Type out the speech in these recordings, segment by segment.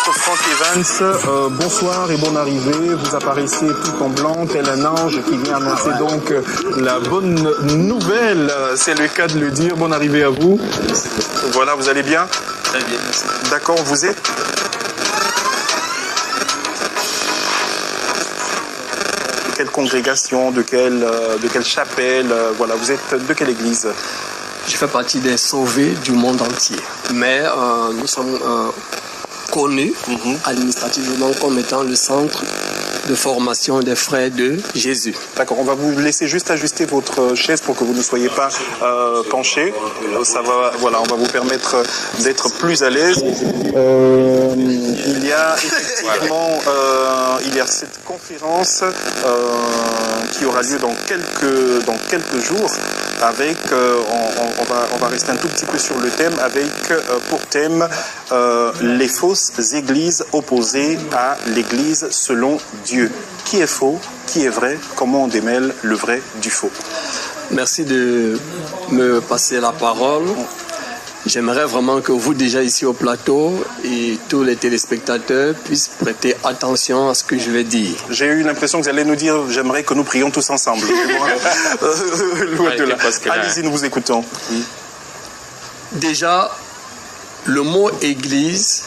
Maître Franck Evans, bonsoir et bonne arrivée. Vous apparaissez tout en blanc, tel un ange qui vient annoncer donc la bonne nouvelle. C'est le cas de le dire. Bonne arrivée à vous. Voilà, vous allez bien? Très bien, merci. D'accord, vous êtes? De quelle congrégation, de quelle chapelle? Voilà, vous êtes de quelle église? Je fais partie des sauvés du monde entier. Mais nous sommes connus administrativement comme étant le centre de formation des frères de Jésus. D'accord, on va vous laisser juste ajuster votre chaise pour que vous ne soyez pas penché. Ça va, voilà, on va vous permettre d'être plus à l'aise. Il y a effectivement il y a cette conférence qui aura lieu dans quelques jours avec, on va rester un tout petit peu sur le thème, avec pour thème les fausses églises opposées à l'église selon Dieu. Qui est faux? Qui est vrai? Comment on démêle le vrai du faux? Merci de me passer la parole. J'aimerais vraiment que vous, déjà ici au plateau, et tous les téléspectateurs puissent prêter attention à ce que je vais dire. J'ai eu l'impression que vous allez nous dire « J'aimerais que nous prions tous ensemble ». Allez-y, nous vous écoutons. Déjà, le mot « église »,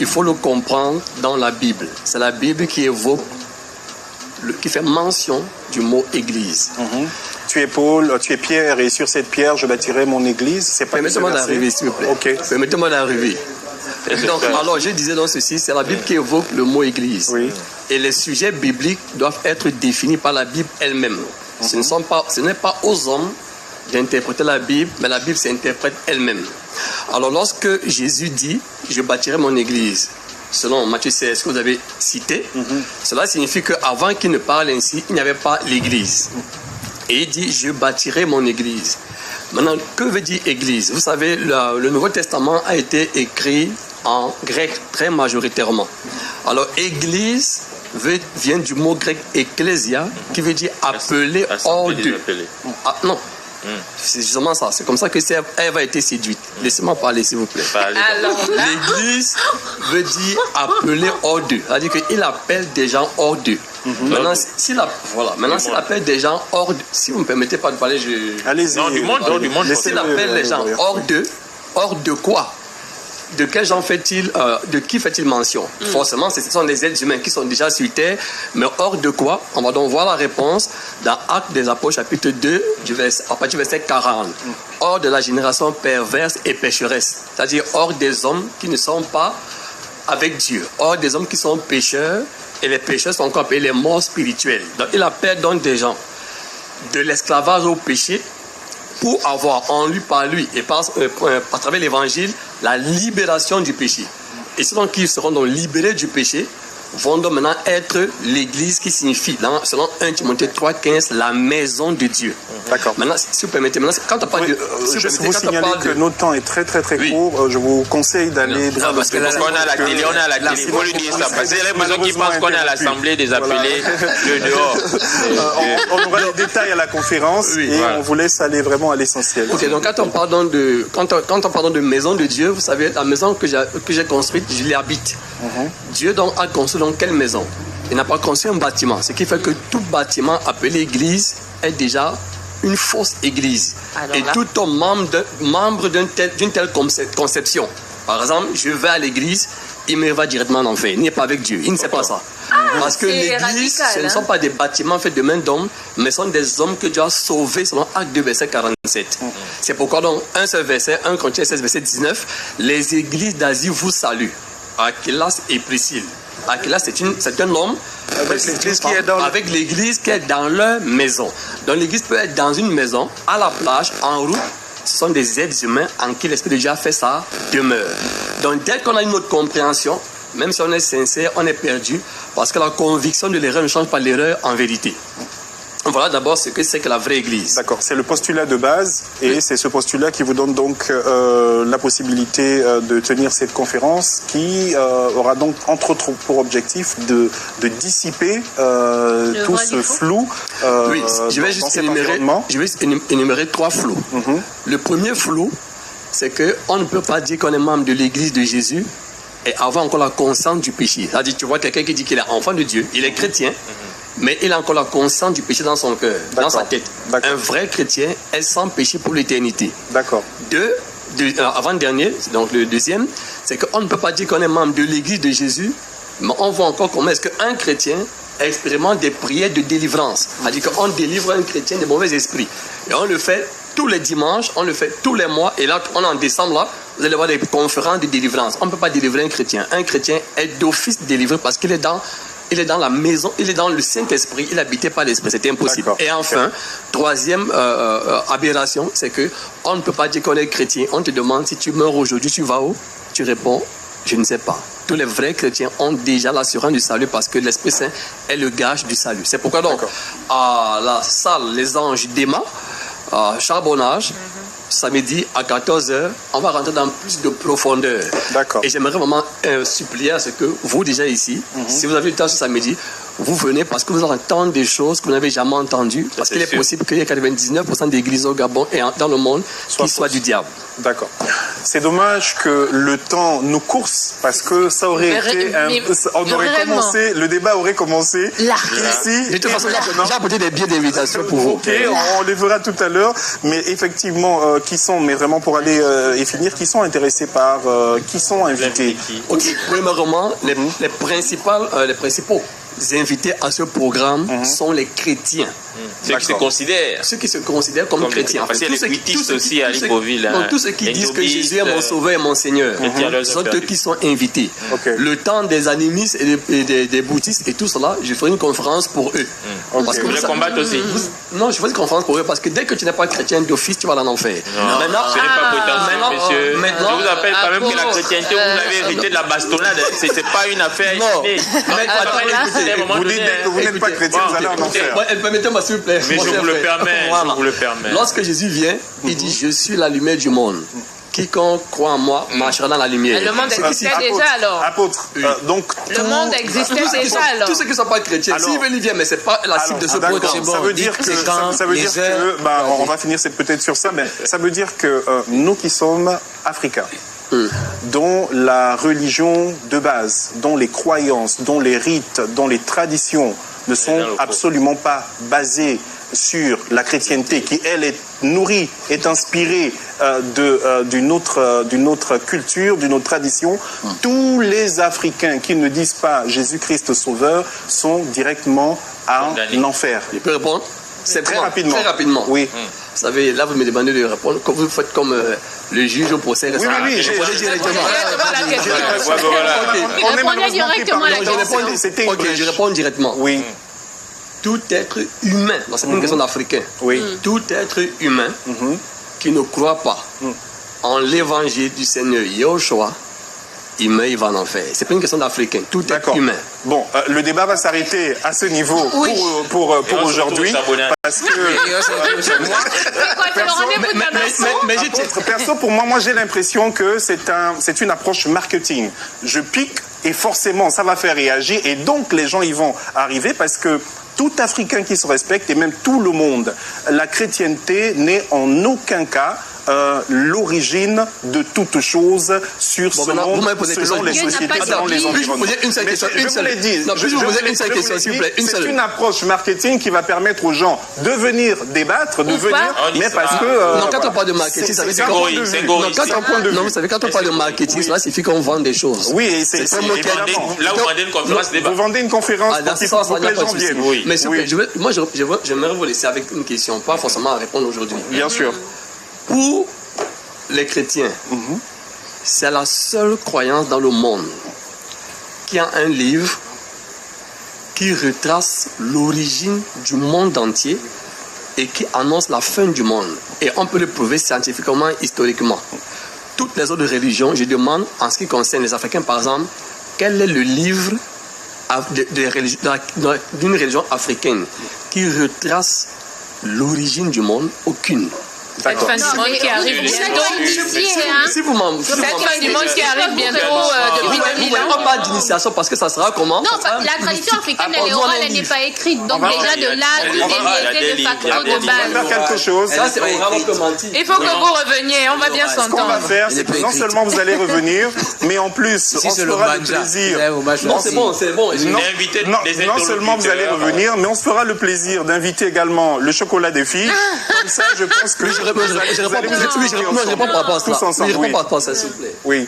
il faut le comprendre dans la Bible. C'est la Bible qui évoque, qui fait mention du mot « église ». Tu es Paul, tu es Pierre, et sur cette pierre, je bâtirai mon église. Permettez-moi d'arriver, s'il vous plaît. Okay. Permettez-moi d'arriver. Donc, alors, je disais dans ceci, c'est la Bible qui évoque le mot église. Oui. Et les sujets bibliques doivent être définis par la Bible elle-même. Ce n'est pas aux hommes d'interpréter la Bible, mais la Bible s'interprète elle-même. Alors, lorsque Jésus dit « Je bâtirai mon église », selon Matthieu 16, que vous avez cité, cela signifie qu'avant qu'il ne parle ainsi, il n'y avait pas l'église. Et il dit « Je bâtirai mon église ». Maintenant, que veut dire église? Vous savez, le Nouveau Testament a été écrit en grec très majoritairement. Alors, église vient du mot grec ecclésia, qui veut dire appeler hors de. Non. C'est justement ça. C'est comme ça que Ève a été séduite. Laissez-moi parler, s'il vous plaît. L'église veut dire appeler hors d'eux. C'est-à-dire qu'il appelle des gens hors d'eux. Maintenant, s'il appelle des gens hors d'eux, si vous ne me permettez pas de parler, allez-y. Non, du monde. S'il appelle les gens hors d'eux, hors de quoi? De quel genre fait-il, de qui fait-il mention? Forcément, ce sont des êtres humains qui sont déjà sur terre, mais hors de quoi? On va donc voir la réponse dans Actes des Apôtres, chapitre 2, à partir du verset 40. Hors de la génération perverse et pécheresse, c'est-à-dire hors des hommes qui ne sont pas avec Dieu, hors des hommes qui sont pécheurs, et les pécheurs sont encore appelés les morts spirituels. Donc il appelle donc des gens de l'esclavage au péché, pour avoir en lui, par lui et à travers l'évangile, la libération du péché. Et ceux qui seront donc libérés du péché vont donc maintenant être l'église qui signifie, selon 1 Timothée 3,15, la maison de Dieu. D'accord. Maintenant, si vous permettez, quand on parle de... je vous signaler que notre temps est très court. Je vous conseille d'aller... Parce qu'on a la télé, il faut lui dire ça. Parce que les gens qui pensent qu'on est à l'Assemblée des appelés de dehors. On aura les détails à la conférence et on vous laisse aller vraiment à l'essentiel. Ok, donc quand on parle de maison de Dieu, vous savez, la maison que j'ai construite, je l'habite. Dieu donc a construit dans quelle maison? Il n'a pas construit un bâtiment, ce qui fait que tout bâtiment appelé église est déjà une fausse église. Et tout homme membre d'une telle conception, par exemple, je vais à l'église, il me va directement en enfer. Il n'est pas avec Dieu, il ne sait pas ça. Parce que l'église, ce ne sont pas des bâtiments faits de main d'hommes, mais ce sont des hommes que Dieu a sauvés selon Acte 2, verset 47. C'est pourquoi donc, un seul verset, 1 Corinthiens 16, verset 19, les églises d'Asie vous saluent. Aquilas et Priscille. Aquilas, c'est un homme avec l'église qui est dans leur maison. Donc l'église peut être dans une maison, à la plage, en route. Ce sont des êtres humains en qui l'Esprit de Dieu a fait sa demeure. Donc dès qu'on a une autre compréhension, même si on est sincère, on est perdu, parce que la conviction de l'erreur ne change pas l'erreur en vérité. Voilà d'abord ce que c'est que la vraie église. D'accord, c'est le postulat de base et c'est ce postulat qui vous donne donc la possibilité de tenir cette conférence qui aura donc entre autres pour objectif de dissiper tout ce flou. Oui, je vais juste énumérer 3 flous. Le premier flou, c'est qu'on ne peut pas dire qu'on est membre de l'église de Jésus et avoir encore la conscience du péché. C'est-à-dire, tu vois quelqu'un qui dit qu'il est enfant de Dieu, il est chrétien, mais il a encore la conscience du péché dans son cœur, dans sa tête. Un vrai chrétien est sans péché pour l'éternité. D'accord. Avant-dernier, donc le deuxième, c'est qu'on ne peut pas dire qu'on est membre de l'église de Jésus, mais on voit encore comment est-ce qu'un chrétien expérimente des prières de délivrance. C'est-à-dire qu'on délivre un chrétien des mauvais esprits. Et on le fait tous les dimanches, on le fait tous les mois. Et là, on est en décembre, là, vous allez voir des conférences de délivrance. On ne peut pas délivrer un chrétien. Un chrétien est d'office délivré parce qu'il est dans la maison, il est dans le Saint-Esprit, il habitait par l'Esprit, c'était impossible. Et enfin, troisième aberration, c'est que on ne peut pas dire qu'on est chrétien. On te demande si tu meurs aujourd'hui, tu vas où? Tu réponds, je ne sais pas. Tous les vrais chrétiens ont déjà l'assurance du salut parce que l'Esprit Saint est le gage du salut. C'est pourquoi donc, à la salle Les Anges d'Emma, à Charbonnage, samedi à 14h, on va rentrer dans plus de profondeur. D'accord. Et j'aimerais vraiment supplier à ce que vous, déjà ici, si vous avez le temps ce samedi, vous venez parce que vous allez entendre des choses que vous n'avez jamais entendues. Parce qu'il est possible qu'il y ait 99% d'églises au Gabon et dans le monde qui soient du diable. D'accord. C'est dommage que le temps nous course parce que ça aurait été le débat aurait commencé ici. De toute façon, j'ai apporté des billets d'invitation pour vous. Ok, on les verra tout à l'heure. Mais effectivement, mais vraiment pour aller et finir, qui sont intéressés par, qui sont invités? Ok, premièrement, les principaux invités à ce programme sont les chrétiens. Ceux qui se considèrent comme chrétiens. Parce qu'il y a les bouddhistes aussi à Libreville. Donc tous ceux qui disent que Jésus est mon sauveur et mon Seigneur sont eux qui sont invités. Le temps des animistes et des bouddhistes et tout cela, je ferai une conférence pour eux. Parce que vous les combattez aussi. Non, je ferai une conférence pour eux parce que dès que tu n'es pas chrétien d'office, tu vas en enfer. Maintenant, ce n'est pas prétentieux, monsieur. Je vous rappelle quand même que la chrétienté, vous avez hérité de la bastonnade. Ce n'est pas une affaire innée. Vous dites que vous n'êtes pas chrétien, vous allez en enfer. Permettez-moi s'il vous plaît. Mais je vous le permets. Lorsque Jésus vient, il dit, je suis la lumière du monde. Quiconque croit en moi marchera dans la lumière. Le monde existait déjà alors. Apôtre. Donc, le monde existait déjà alors. Tous ceux qui ne sont pas chrétiens, s'ils veulent, ils viennent, mais ce n'est pas la cible de ce programme. Ça veut dire que, on va finir peut-être sur ça, mais ça veut dire que nous qui sommes africains, dont la religion de base, dont les croyances, dont les rites, dont les traditions ne sont absolument pas basées sur la chrétienté, qui elle est nourrie, est inspirée d'une autre culture, d'une autre tradition. Tous les Africains qui ne disent pas Jésus-Christ Sauveur sont directement en enfer. Je peux répondre? C'est très rapidement. Très rapidement. Oui. Vous savez, là, vous me demandez de répondre. Comme vous faites comme le juge au procès. Oui, je réponds directement. Répondez directement à la question. Ok, je réponds directement. Oui. Tout être humain, c'est pas une question d'Africain. Oui. Tout être humain qui ne croit pas en l'évangile du Seigneur Yahushua, il meurt, il va en enfer. C'est pas une question d'Africain. Tout être humain. Bon, le débat va s'arrêter à ce niveau pour aujourd'hui. Parce que perso, pour moi j'ai l'impression que c'est une approche marketing. Je pique et forcément ça va faire réagir et donc les gens y vont arriver parce que tout Africain qui se respecte et même tout le monde, la chrétienté n'est en aucun cas l'origine de toute chose sur ce monde, selon les sociétés, selon les environnements. Je vous poser une seule question, s'il vous plaît. C'est une approche marketing qui va permettre aux gens de venir débattre, de venir, mais parce que... Non, quand on parle de marketing, ça veut dire qu'on... Non, vous savez, quand on parle de marketing, cela signifie qu'on vend des choses. Oui, et c'est... Là, vous vendez une conférence débat. Vous vendez une conférence pour que les gens viennent. Mais s'il vous plaît, moi, j'aimerais vous laisser avec une question, pas forcément à répondre aujourd'hui. Bien sûr. Pour les chrétiens, c'est la seule croyance dans le monde qui a un livre qui retrace l'origine du monde entier et qui annonce la fin du monde. Et on peut le prouver scientifiquement, historiquement. Toutes les autres religions, je demande, en ce qui concerne les Africains par exemple, quel est le livre d'une religion africaine qui retrace l'origine du monde? Aucune. Cette fin du monde qui arrive bientôt. Si vous m'en... Cette fin du monde qui arrive bientôt depuis 2000 ans. Pas d'initiation parce que ça sera comment? Non, la tradition africaine, elle est orale, elle n'est pas écrite. Donc déjà de là, tout est lié de facto de base. On va faire quelque chose. Ça, c'est vraiment que mentir. Il faut que vous reveniez, on va bien Ce qu'on va s'entendre. faire, c'est que non seulement vous allez revenir, mais en plus, on se fera le plaisir. Non, c'est bon, c'est bon. Non seulement vous allez revenir, mais on se fera le plaisir d'inviter également le chocolat des filles. Comme ça, je pense que Je réponds par rapport à ça. Tous ensemble, Je réponds par rapport à ça, s'il vous plaît. oui,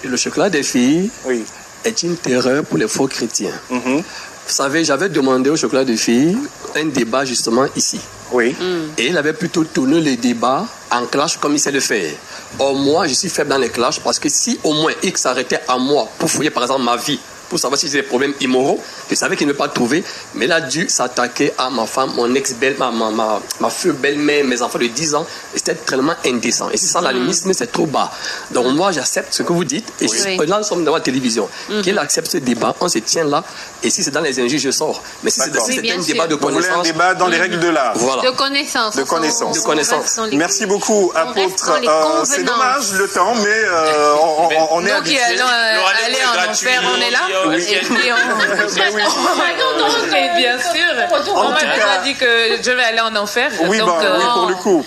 Le chocolat des filles oui. est une terreur pour les faux chrétiens. Mhm. Vous savez, j'avais demandé au chocolat des filles un débat justement ici. Oui. Et il avait plutôt tourné les débats en clash comme il sait le faire. Or, moi, je suis faible dans les clashs parce que si au moins X s'arrêtait à moi pour fouiller par exemple ma vie, pour savoir si j'ai des problèmes immoraux, je savais qu'il ne pas trouver, mais il a dû s'attaquer à ma femme, mon ex-belle, ma feu belle-mère, mes enfants de 10 ans, et c'était tellement indécent. Et c'est ça, l'animisme, c'est trop bas. Donc moi, j'accepte ce que vous dites, et là, nous sommes dans la télévision. Qu'il accepte ce débat, on se tient là, et si c'est dans les injures, je sors. Mais si c'est un débat de Vous voulez un connaissance... débat dans les règles de l'art. Voilà. De connaissance. De connaissance. De connaissance. Merci beaucoup, apôtre. C'est dommage le temps, mais on est Nous qui allons aller en enfer, on est là. Et puis mais bien sûr. On m'a déjà dit que je vais aller en enfer. Oui, donc, oui, pour le coup.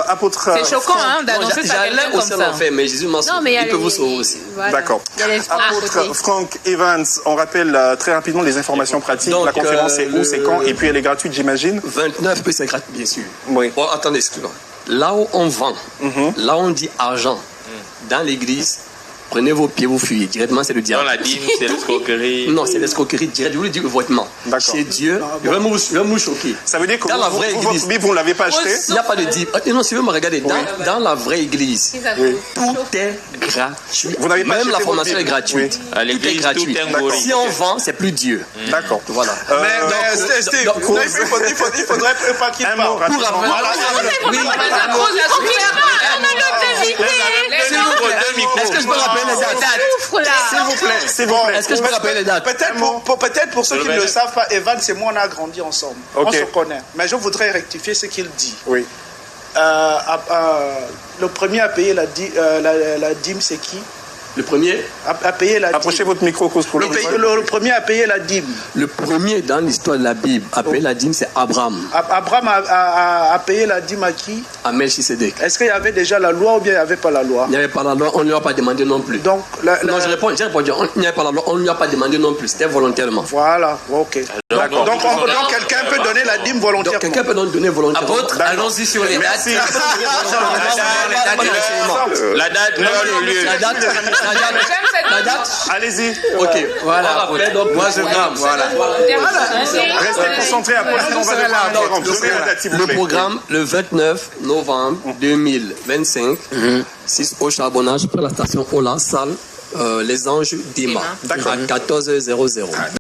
Apôtre. c'est choquant d'annoncer ça à quelqu'un comme ça. Enfer, mais Jésus m'en sauve. Il peut vous sauver aussi. D'accord. Apôtre Frank Evans, on rappelle très rapidement les informations pratiques. Donc, la conférence est où, c'est quand, et puis elle est gratuite, j'imagine. 29 puis c'est gratuit, bien sûr. Oui. Bon, attendez, excusez-moi. Là où on vend, là où on dit argent, dans l'église, prenez vos pieds, vous fuyez. Directement, c'est le diable. Dans la dîme, c'est l'escroquerie. Non, c'est l'escroquerie direct. Je vous le dis ouvertement. D'accord. Chez Dieu, il va me choquer. Ça veut dire que Dans la vraie votre église. Bible, vous ne l'avez pas acheté. Il n'y a pas de dîme. Non, si vous me regardez, dans la vraie église, tout est gratuit. Vous n'avez pas Même acheté la votre formation Bible. est gratuite. Oui. À Tout est l'église, gratuit. tout est ngori. Si on vend, c'est plus Dieu. D'accord. Voilà. Mais Steve, il faudrait pas qu'il Un mot parle. rapidement. Est-ce que je peux rappeler les dates? S'il vous plaît, s'il vous plaît. Est-ce que je peux rappeler les dates? Peut-être pour ceux qui ne le savent pas, Evans et moi, on a grandi ensemble. Ok. On se connaît. Mais je voudrais rectifier ce qu'il dit. Oui. Le premier à payer la dîme, c'est qui? Le premier, À payer la dîme. Approchez votre micro, cause pour Le premier à payer la dîme. le premier dans l'histoire de la Bible, appelé la dîme, c'est Abraham, Abraham a payé la dîme à qui? à Melchisedec. Est-ce qu'il y avait déjà la loi ou bien il n'y avait pas la loi? Il n'y avait pas la loi, on ne lui a pas demandé non plus. Donc, Non, j'ai répondu, il n'y avait pas la loi, on ne lui a pas demandé non plus, c'était volontairement. voilà, ok. Donc quelqu'un peut donner la dîme Donc volontairement. quelqu'un peut donc donner volontairement. Allons-y sur les dates. Merci. La date, l'heure, le lieu. La date. Allez-y. Ok, Voilà. moi je Voilà. Restez concentrés après. On va devoir interrompre. Donnez la date, s'il vous Le plaît. programme, le 29 novembre 2025, 6 au charbonnage, pour la station Ola, salle Les Anges d'Ima, à 14h00.